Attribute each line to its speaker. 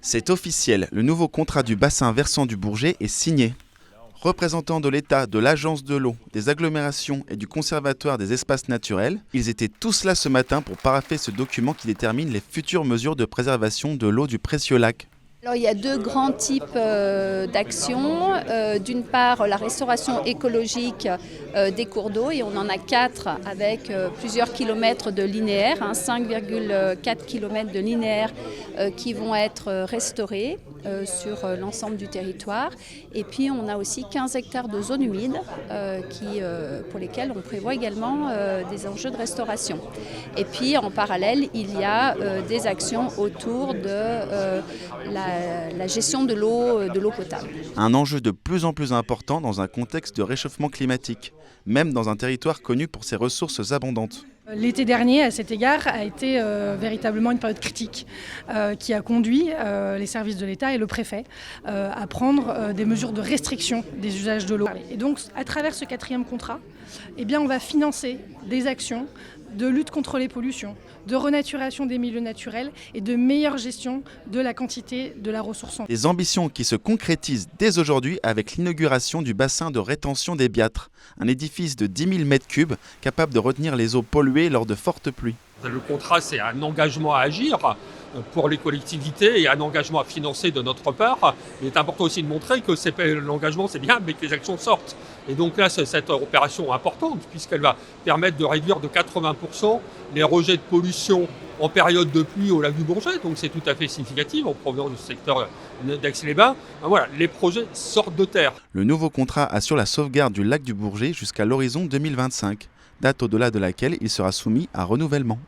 Speaker 1: C'est officiel, le nouveau contrat du bassin versant du Bourget est signé. Représentants de l'État, de l'Agence de l'eau, des agglomérations et du Conservatoire des espaces naturels, ils étaient tous là ce matin pour parapher ce document qui détermine les futures mesures de préservation de l'eau du précieux lac.
Speaker 2: Alors, il y a deux grands types d'actions. D'une part, la restauration écologique des cours d'eau, et on en a 4 avec plusieurs kilomètres de linéaire, 5,4 km de linéaire qui vont être restaurés sur l'ensemble du territoire. Et puis on a aussi 15 hectares de zones humides pour lesquelles on prévoit également des enjeux de restauration. Et puis en parallèle, il y a des actions autour de la gestion de l'eau potable.
Speaker 1: Un enjeu de plus en plus important dans un contexte de réchauffement climatique, même dans un territoire connu pour ses ressources abondantes.
Speaker 3: L'été dernier, à cet égard, a été véritablement une période critique qui a conduit les services de l'État et le préfet à prendre des mesures de restriction des usages de l'eau. Et donc, à travers ce 4e contrat, eh bien, on va financer des actions de lutte contre les pollutions, de renaturation des milieux naturels et de meilleure gestion de la quantité de la ressource en eau.
Speaker 1: Des ambitions qui se concrétisent dès aujourd'hui avec l'inauguration du bassin de rétention des Biâtres, un édifice de 10 000 m3 capable de retenir les eaux polluées lors de fortes pluies.
Speaker 4: Le contrat, c'est un engagement à agir pour les collectivités et un engagement à financer de notre part. Il est important aussi de montrer que l'engagement, c'est bien, mais que les actions sortent. Et donc là, c'est cette opération importante, puisqu'elle va permettre de réduire de 80% les rejets de pollution en période de pluie au lac du Bourget. Donc c'est tout à fait significatif en provenance du secteur d'Aix-les-Bains. Voilà, les projets sortent de terre.
Speaker 1: Le nouveau contrat assure la sauvegarde du lac du Bourget jusqu'à l'horizon 2025, date au-delà de laquelle il sera soumis à renouvellement.